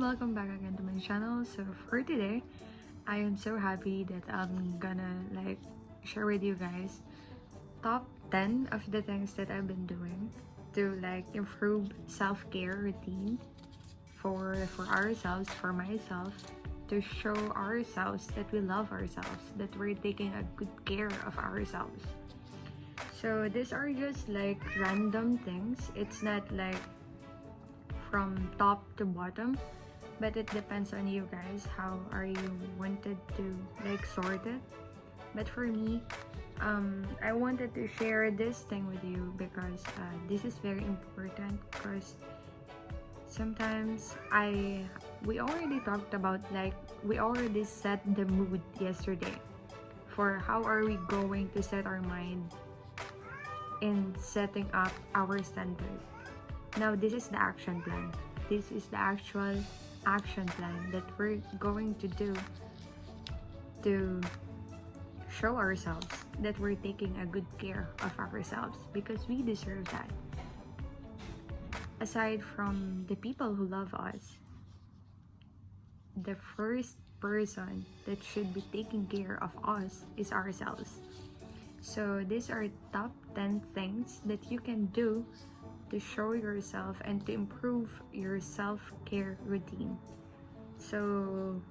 welcome back again to my channel. So for today, I am so happy that I'm gonna share with you guys top 10 of the things that I've been doing to improve self-care routine for ourselves, for myself, to show ourselves that we love ourselves, that we're taking a good care of ourselves. So these are just random things. It's not from top to bottom, but it depends on you guys. How are you wanted to sort it? But for me, I wanted to share this thing with you because this is very important. Because sometimes we already talked about we already set the mood yesterday for how are we going to set our mind in setting up our standard. Now this is the action plan. This is the actual action plan that we're going to do to show ourselves that we're taking a good care of ourselves, because we deserve that. Aside from the people who love us, the first person that should be taking care of us is ourselves. So these are top 10 things that you can do to show yourself and to improve your self-care routine. So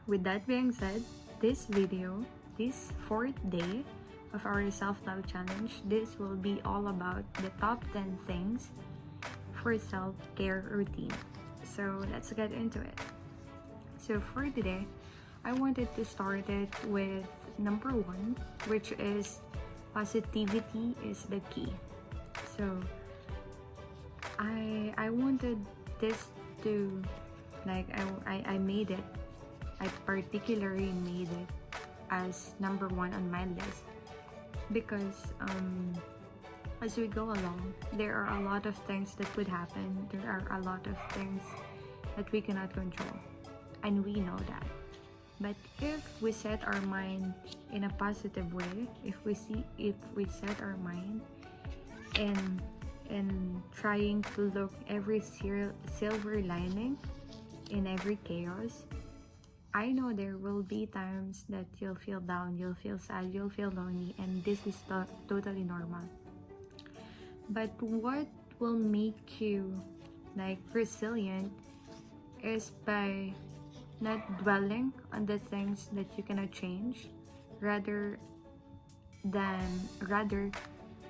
with that being said, this video, this 4th day of our self-love challenge, this will be all about the top 10 things for self-care routine. So let's get into it. So for today, I wanted to start it with number 1, which is positivity is the key. So I wanted this to I made it. I particularly made it as number 1 on my list because as we go along, there are a lot of things that could happen. There are a lot of things that we cannot control, and we know that. But if we set our mind in a positive way, if we set our mind in trying to look every silver lining in every chaos, I know there will be times that you'll feel down, you'll feel sad, you'll feel lonely, and this is totally normal. But what will make you resilient is by not dwelling on the things that you cannot change, rather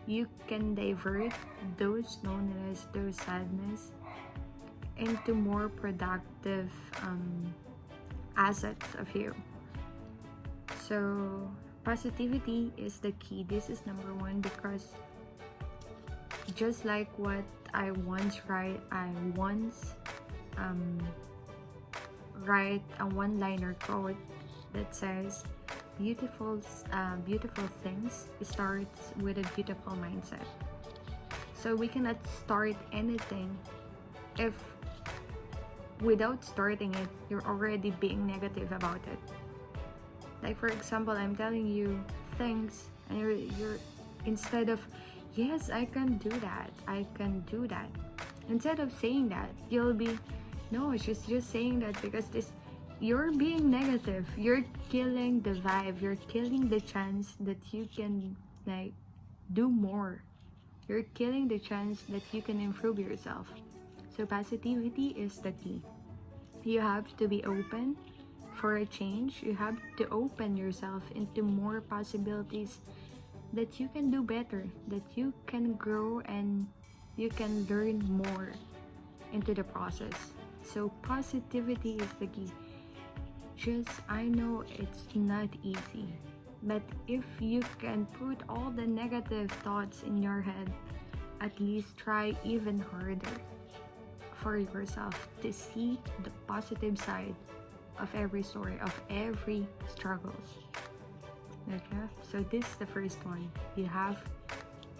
you can divert those loneliness, those sadness into more productive assets of you. So positivity is the key. This is number 1 because just like what I once write a one-liner quote that says, beautiful things starts with a beautiful mindset. So we cannot start anything if without starting it, you're already being negative about it. For example, I'm telling you things and you're instead of, yes, I can do that, instead of saying that, you'll be, no, she's just saying that because you're being negative. You're killing the vibe. You're killing the chance that you can do more. You're killing the chance that you can improve yourself. So positivity is the key. You have to be open for a change. You have to open yourself into more possibilities that you can do better, that you can grow and you can learn more into the process. So positivity is the key. I know it's not easy, but if you can put all the negative thoughts in your head, at least try even harder for yourself to see the positive side of every story, of every struggles. Okay, so this is the first one. You have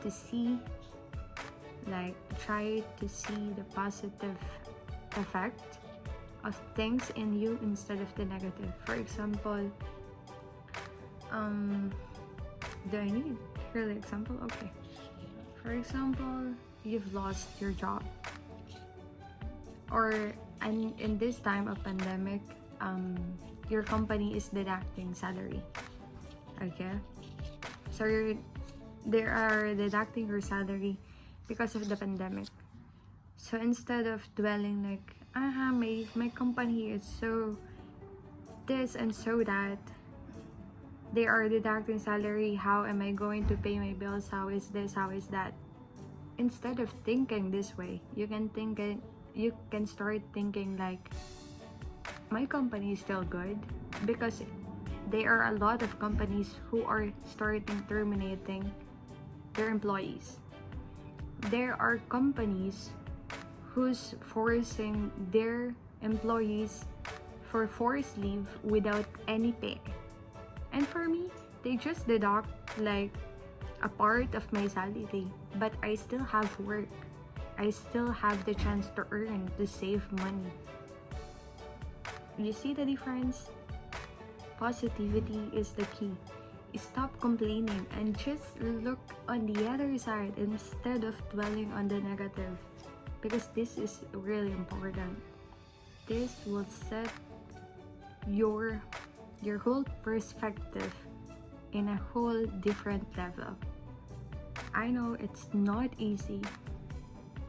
to see, try to see the positive effect of things in you instead of the negative. For example, do I need really example? Okay, for example, you've lost your job, or and in this time of pandemic, your company is deducting salary. Okay, so they are deducting your salary because of the pandemic. So instead of dwelling like, my company is so this and so that, they are deducting salary, how am I going to pay my bills, how is this, how is that? Instead of thinking this way, you can start thinking like, my company is still good, because there are a lot of companies who are starting terminating their employees. There are companies who's forcing their employees for forced leave without any pay. And for me, they just deduct like a part of my salary, but I still have work. I still have the chance to earn, to save money. You see the difference? Positivity is the key. Stop complaining and just look on the other side instead of dwelling on the negative, because this is really important. This will set your whole perspective in a whole different level. I know it's not easy,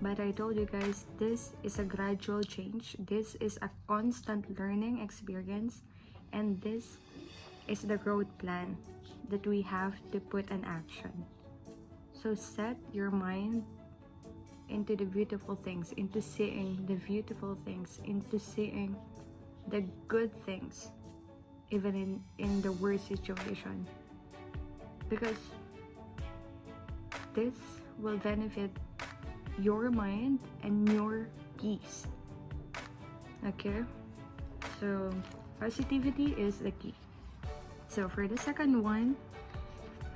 but I told you guys, this is a gradual change. This is a constant learning experience, and this is the growth plan that we have to put in action. So set your mind into the beautiful things, into seeing the beautiful things, into seeing the good things, even in the worst situation, because this will benefit your mind and your peace. Okay, so positivity is the key. So for the second one,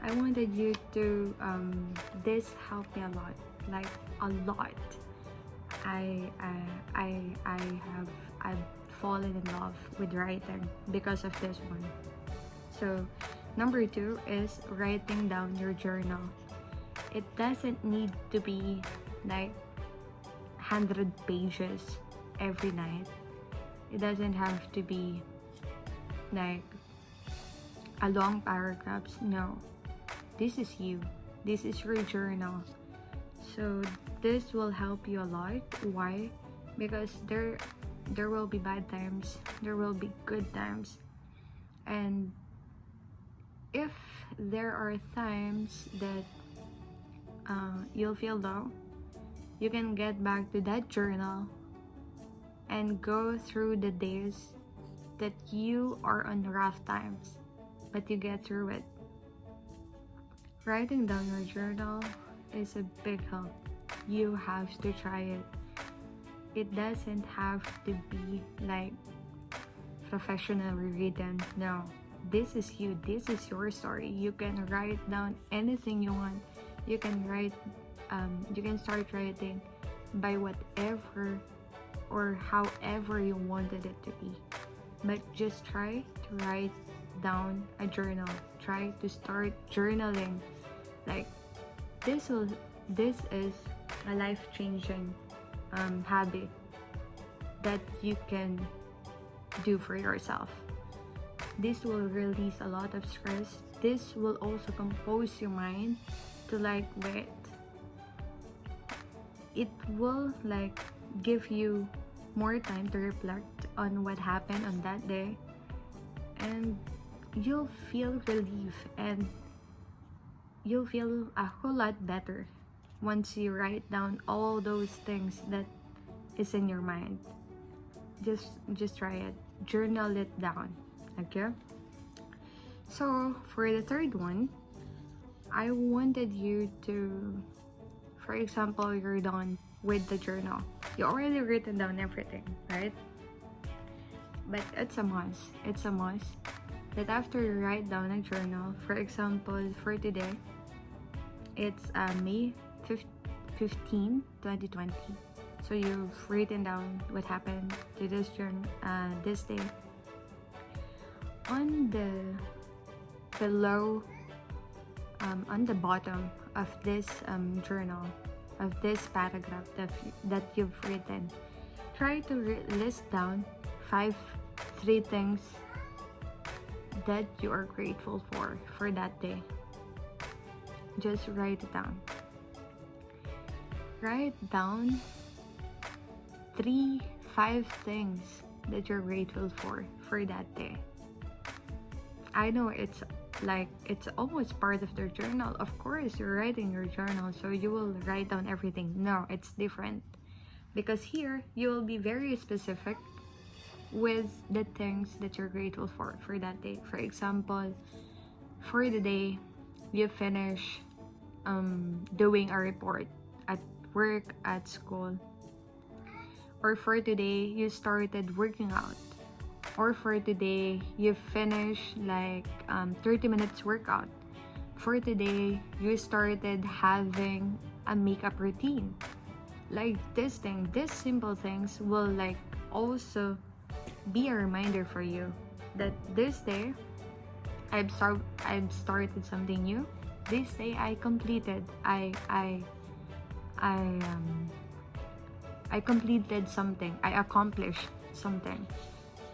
I wanted you to this helped me a lot, like a lot. I've fallen in love with writing because of this one. So number 2 is writing down your journal. It doesn't need to be like 100 pages every night. It doesn't have to be like a long paragraphs. No, this is you. This is your journal. So this will help you a lot. Why? Because there will be bad times, there will be good times, and if there are times that you'll feel low, you can get back to that journal and go through the days that you are on rough times, but you get through it. Writing down your journal is a big help. You have to try it. It doesn't have to be like professionally written. No, this is you. This is your story. You can write down anything you want. You can write. You can start writing by whatever or however you wanted it to be. But just try to write down a journal. Try to start journaling. Like this is a life-changing habit that you can do for yourself. This will release a lot of stress. This will also compose your mind to like wait. It will like give you more time to reflect on what happened on that day, and you'll feel relief and you'll feel a whole lot better once you write down all those things that is in your mind. Just try it. Journal it down. Okay? So for the third one, I wanted you to, for example, you're done with the journal. You already written down everything, right? But it's a must. It's a must that after you write down a journal, for example, for today, it's May 15, 2020. So you've written down what happened to this this day. On the below, on the bottom of this journal, of this paragraph that you've written, try to list down three things that you are grateful for that day. Just write it down. Write down 5 things that you're grateful for that day. I know it's almost part of their journal. Of course, you're writing your journal, so you will write down everything. No, it's different. Because here, you will be very specific with the things that you're grateful for that day. For example, for the day, you finish doing a report at work, at school. Or for today, you started working out. Or for today, you finished 30 minutes workout. For today, you started having a makeup routine. Like these simple things will also be a reminder for you that this day I've started something new. This day I completed I completed something. I accomplished something.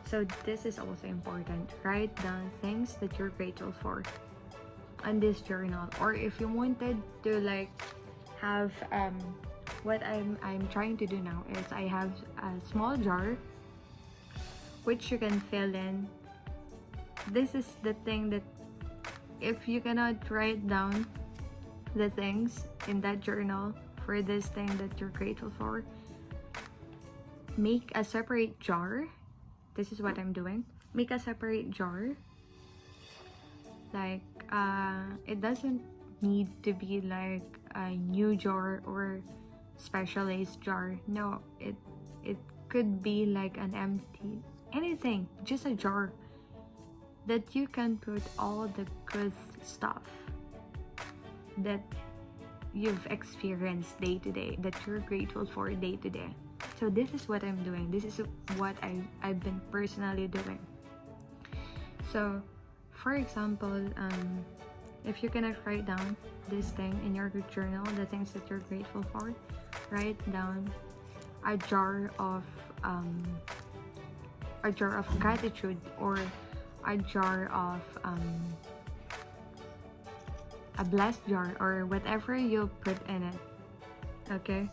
So this is also important. Write down things that you're grateful for on this journal. Or if you wanted to have what I'm trying to do now is I have a small jar which you can fill in. This is the thing that if you cannot write down the things in that journal for this thing that you're grateful for, make a separate jar. This is what I'm doing. Make a separate jar. It doesn't need to be like a new jar or specialized jar. No, it could be like an empty anything, just a jar that you can put all the good stuff that you've experienced day to day, that you're grateful for day to day. So this is what I'm doing. This is what I've been personally doing. So for example, if you cannot write down this thing in your journal, the things that you're grateful for, write down a jar of gratitude, or a jar of a blessed jar, or whatever you put in it. Okay,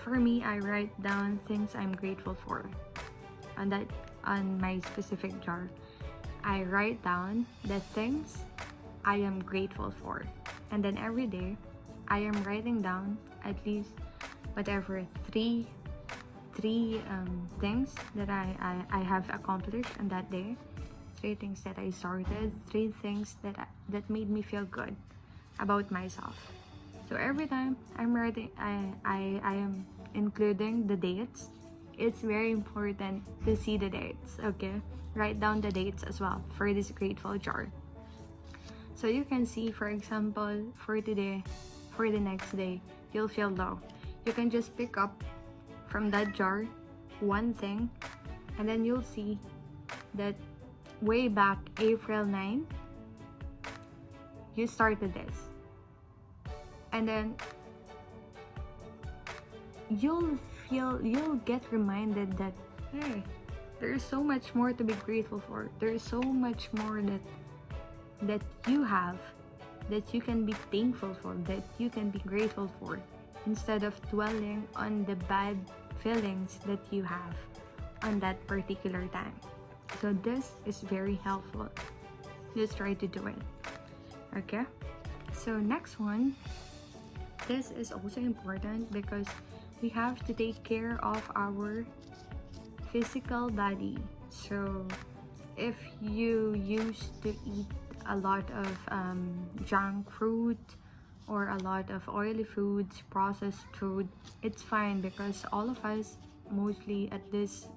for me, I write down things I'm grateful for on my specific jar. I write down the things I am grateful for, and then every day I am writing down at least whatever three things that I have accomplished on that day, 3 things that I started, 3 things that made me feel good about myself. So every time I'm writing, I am including the dates. It's very important to see the dates. Okay, write down the dates as well for this grateful jar, so you can see, for example, for today, for the next day, you'll feel low. You can just pick up from that jar one thing, and then you'll see that way back April 9, you started this. And then you'll get reminded that, hey, there's so much more to be grateful for. There's so much more that you have, that you can be thankful for, that you can be grateful for, instead of dwelling on the bad feelings that you have on that particular time. So this is very helpful. Just try to do it. Okay, so next one, this is also important because we have to take care of our physical body. So if you used to eat a lot of junk food or a lot of oily foods, processed food, it's fine, because all of us, mostly at this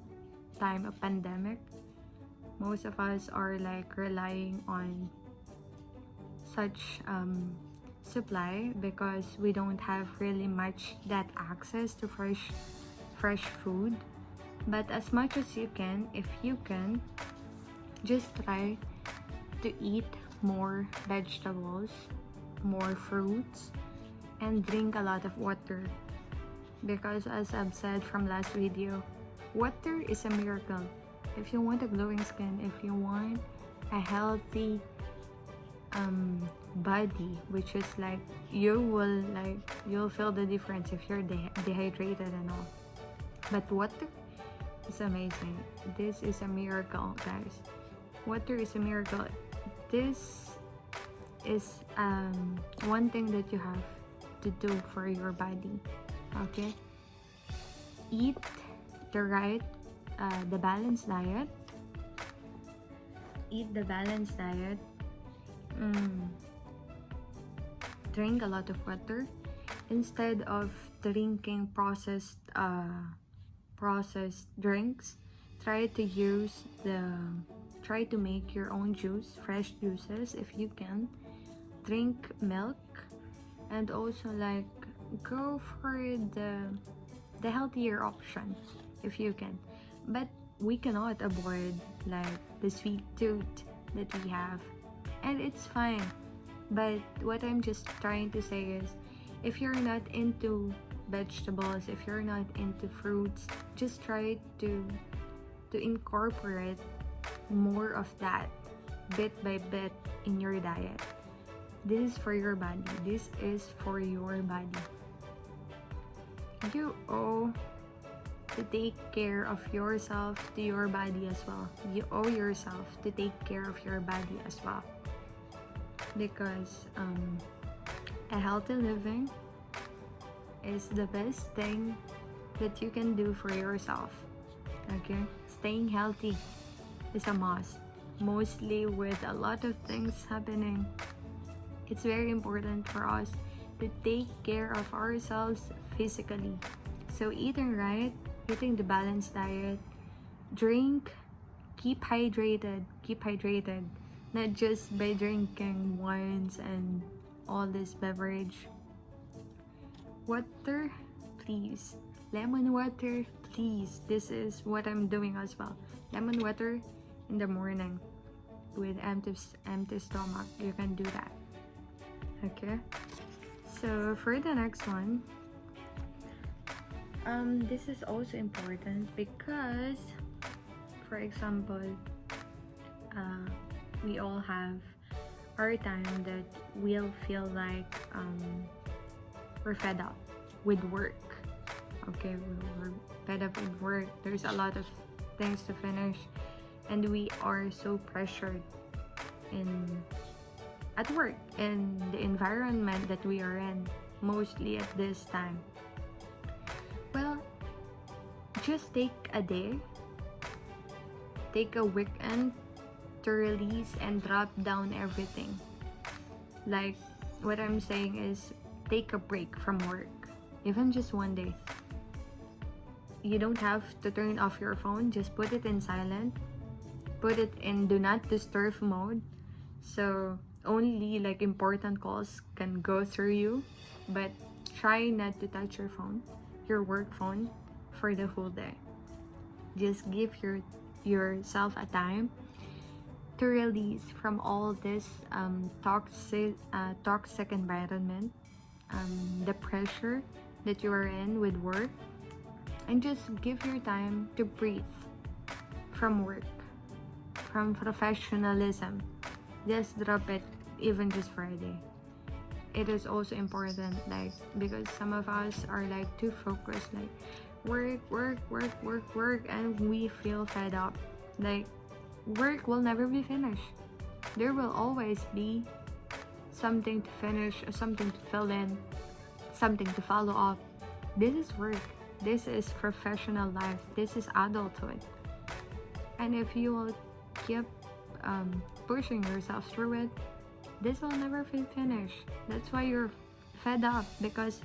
time of pandemic, most of us are relying on such supply, because we don't have really much that access to fresh food. But as much as you can, if you can, just try to eat more vegetables, more fruits, and drink a lot of water, because as I've said from last video, Water is a miracle. If you want a glowing skin, if you want a healthy body, which is like you'll feel the difference if you're dehydrated and all. But water is amazing. This is a miracle, guys. Water is a miracle. This is one thing that you have to do for your body. Okay, eat the balanced diet. Eat the balanced diet. Drink a lot of water instead of drinking processed drinks. Try to make your own juice, fresh juices if you can. Drink milk, and also like go for the healthier option if you can. But we cannot avoid like the sweet tooth that we have, and it's fine. But what I'm just trying to say is, if you're not into vegetables, if you're not into fruits, just try to incorporate more of that bit by bit in your diet. This is for your body. This is for your body. You owe to take care of yourself to your body as well. You owe yourself to take care of your body as well. Because a healthy living is the best thing that you can do for yourself. Okay? Staying healthy is a must. Mostly with a lot of things happening, it's very important for us to take care of ourselves physically. So eating right, eating the balanced diet, drink, keep hydrated. Not just by drinking wines and all this beverage. Water, please. Lemon water, please. This is what I'm doing as well. Lemon water in the morning with empty stomach. You can do that. Okay. So for the next one, this is also important because, for example, we all have our time that we'll feel like we're fed up with work. Okay, we're fed up with work. There's a lot of things to finish, and we are so pressured at work and the environment that we are in, mostly at this time. Well, just take a day, take a weekend to release and drop down everything. Like, what I'm saying is, take a break from work, even just one day. You don't have to turn off your phone, just put it in silent, put it in do not disturb mode, so only like important calls can go through you. But try not to touch your work phone, for the whole day. Just give yourself a time to release from all this toxic environment, the pressure that you are in with work, and just give your time to breathe from work, from professionalism. Just drop it, even just for a day. It is also important, like, because some of us are like too focused, like work, and we feel fed up. Like, work will never be finished. There will always be something to finish, something to fill in, something to follow up. This is work. This is professional life. This is adulthood. And if you will keep pushing yourself through it, this will never be finished. That's why you're fed up, because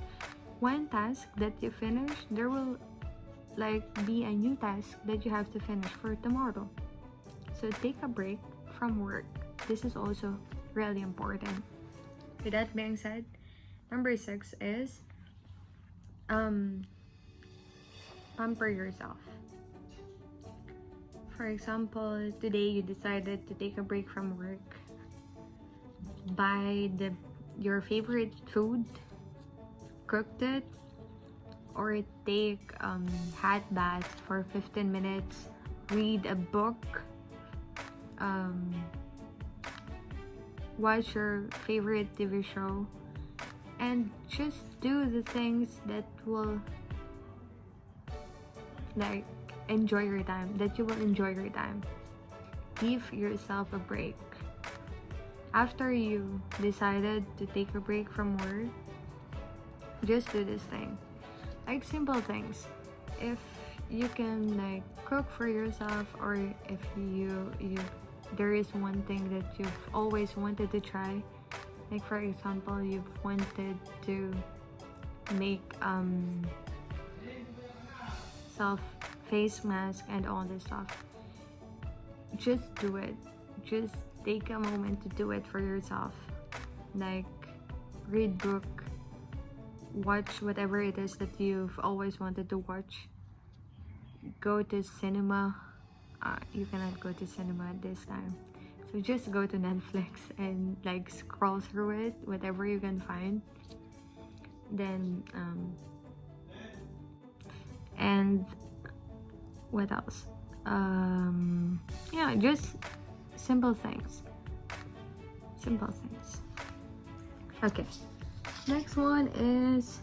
one task that you finish, there will like be a new task that you have to finish for tomorrow. So take a break from work. This is also really important. With that being said, number 6 is pamper yourself. For example, today you decided to take a break from work. Buy your favorite food, cooked it, or take hot bath for 15 minutes, read a book, um, watch your favorite TV show, and just do the things that will like enjoy your time, that you will enjoy your time. Give yourself a break. After you decided to take a break from work, just do this thing. Like simple things. If you can like cook for yourself, or if you there is one thing that you've always wanted to try, like for example you've wanted to make self face mask and all this stuff, just do it. Just take a moment to do it for yourself. Like read book, watch whatever it is that you've always wanted to watch, go to cinema. You cannot go to cinema at this time, so just go to Netflix and like scroll through it, whatever you can find. Then and what else? Yeah, just simple things. Okay, next one is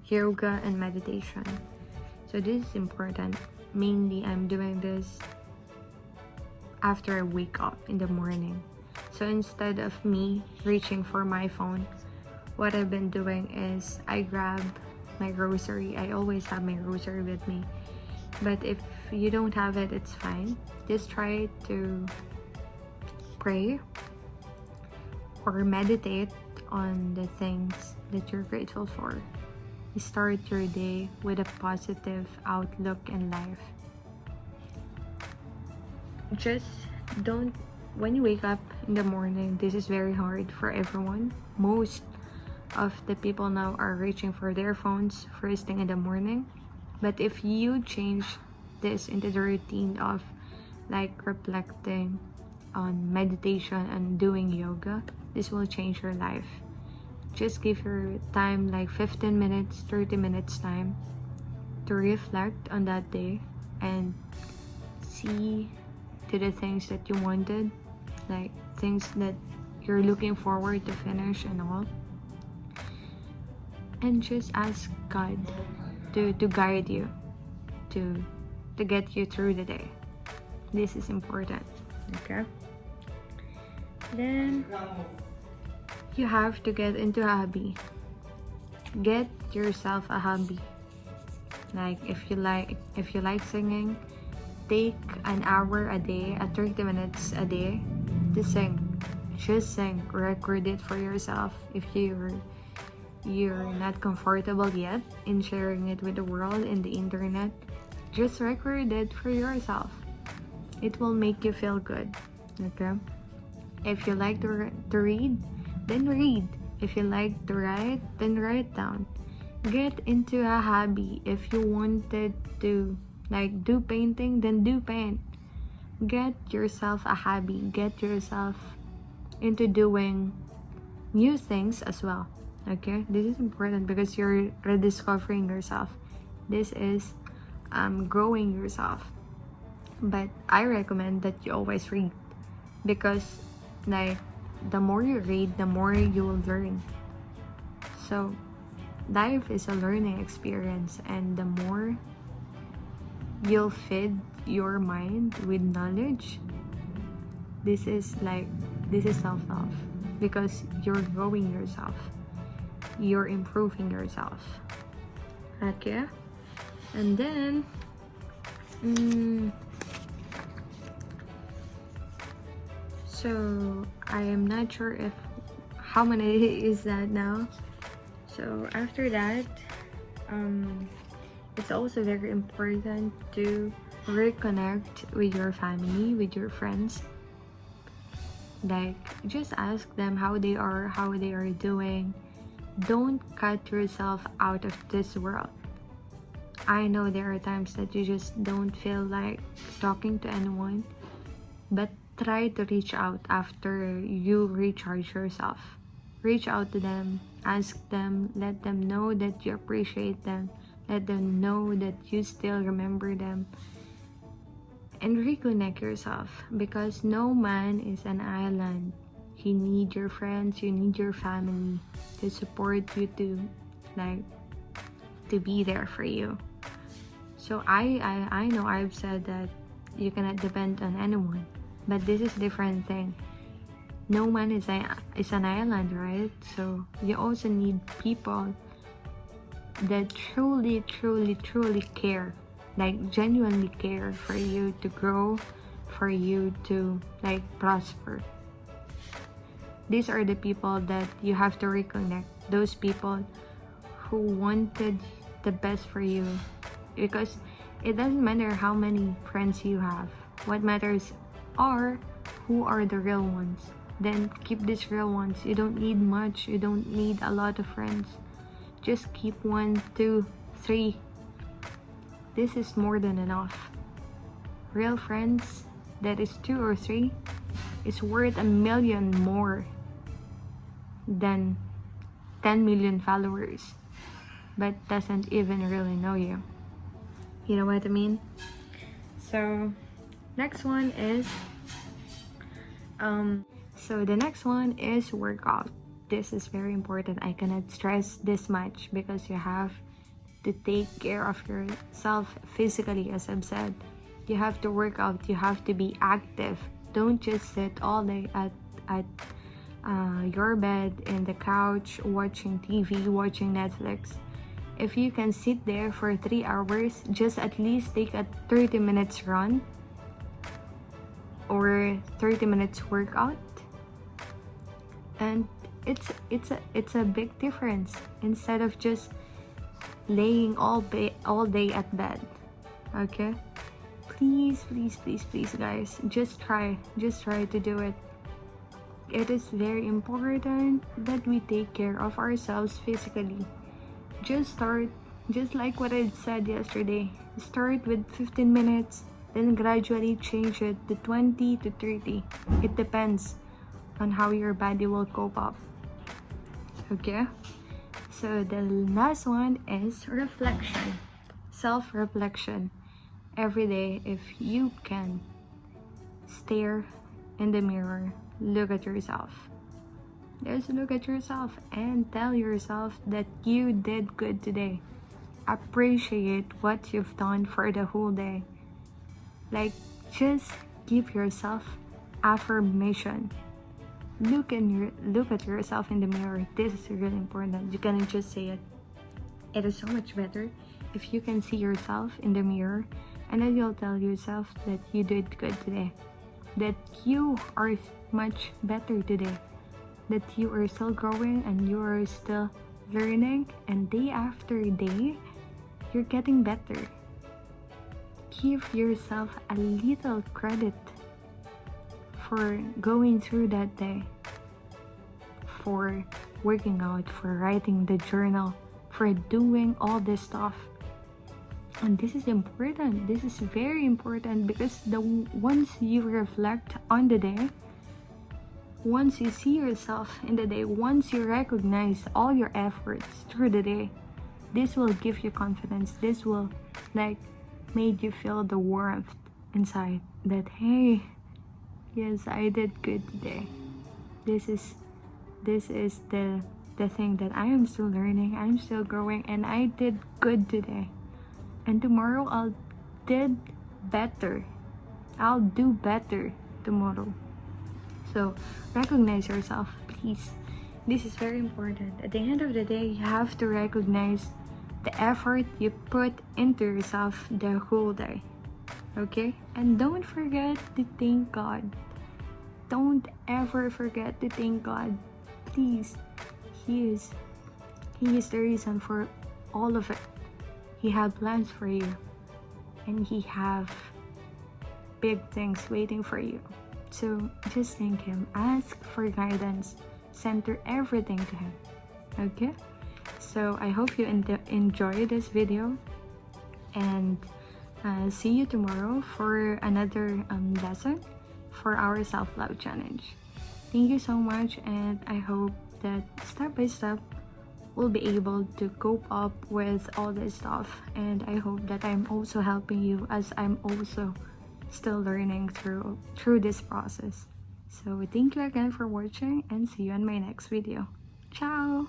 yoga and meditation. So this is important. Mainly I'm doing this after I wake up in the morning. So instead of me reaching for my phone, what I've been doing is I grab my rosary. I always have my rosary with me, but if you don't have it, it's fine. Just try to pray or meditate on the things that you're grateful for. You start your day with a positive outlook in life. Just don't, when you wake up in the morning, this is very hard for everyone. Most of the people now are reaching for their phones first thing in the morning. But if you change this into the routine of like reflecting on meditation and doing yoga, this will change your life. Just give your time like 15 minutes, 30 minutes time to reflect on that day and see to the things that you wanted, like things that you're looking forward to finish and all. And just ask God to guide you, to get you through the day. This is important, okay? Then you have to get into a hobby. Get yourself a hobby. Like if you like singing, take an hour a day, 30 minutes a day to sing. Just sing. Record it for yourself. If you're not comfortable yet in sharing it with the world in the internet, just record it for yourself. It will make you feel good, okay? If you like to read, then read. If you like to write, then write down. Get into a hobby. If you wanted to like do painting, then do paint. Get yourself a hobby. Get yourself into doing new things as well. Okay, this is important because you're rediscovering yourself. This is growing yourself. But I recommend that you always read, because like the more you read, the more you will learn. So life is a learning experience, and the more you'll feed your mind with knowledge, this is self-love, because you're growing yourself, you're improving yourself. Okay, and then so I am not sure if how many is that now. So after that, it's also very important to reconnect with your family, with your friends. Like just ask them how they are doing. Don't cut yourself out of this world. I know there are times that you just don't feel like talking to anyone, but try to reach out after you recharge yourself. Reach out to them, ask them, let them know that you appreciate them, let them know that you still remember them, and reconnect yourself, because no man is an island. You need your friends, you need your family to support you, to like to be there for you. So I know I've said that you cannot depend on anyone, but this is different thing. No man is an island, right? So you also need people that truly care, like genuinely care for you to grow, for you to like prosper. These are the people that you have to reconnect, those people who wanted the best for you, because it doesn't matter how many friends you have. What matters are who are the real ones. Then keep these real ones. You don't need much, you don't need a lot of friends. Just keep 1, 2, 3. This is more than enough. Real friends that is 2 or 3 is worth 1,000,000 more than 10 million followers but doesn't even really know you. You know what I mean? So next one is the next one is workout. This is very important. I cannot stress this much, because you have to take care of yourself physically. As I've said, you have to work out, you have to be active. Don't just sit all day at your bed, in the couch, watching TV, watching Netflix. If you can sit there for 3 hours, just at least take a 30 minutes run or 30 minutes workout, and it's a big difference, instead of just laying all day at bed. Okay, please guys, just try to do it. It is very important that we take care of ourselves physically. Just like what I said yesterday. Start with 15 minutes, then gradually change it to 20 to 30. It depends on how your body will cope up. Okay? So the last one is reflection. Self-reflection. Every day, if you can, stare in the mirror, look at yourself. Just look at yourself and tell yourself that you did good today. Appreciate what you've done for the whole day. Like, just give yourself affirmation. Look at yourself in the mirror. This is really important. You cannot just say it. It is so much better if you can see yourself in the mirror, and then you'll tell yourself that you did good today, that you are much better today, that you are still growing and you are still learning, and day after day you're getting better. Give yourself a little credit for going through that day, for working out, for writing the journal, for doing all this stuff. And this is important. This is very important, because once you reflect on the day, once you see yourself in the day, once you recognize all your efforts through the day, this will give you confidence. This will like made you feel the warmth inside, that hey, yes, I did good today. This is the thing that I am still learning, I'm still growing, and I did good today. And tomorrow I'll do better tomorrow. So recognize yourself, please. This is very important. At the end of the day, you have to recognize the effort you put into yourself the whole day. Okay? And don't forget to thank God. Don't ever forget to thank God. Please. He is the reason for all of it. He had plans for you, and He have big things waiting for you. So just thank Him. Ask for guidance. Center everything to Him. Okay? So I hope you enjoy this video, and see you tomorrow for another lesson for our self-love challenge. Thank you so much, and I hope that step by step we'll be able to cope up with all this stuff, and I hope that I'm also helping you as I'm also still learning through this process. So thank you again for watching, and see you in my next video. Ciao.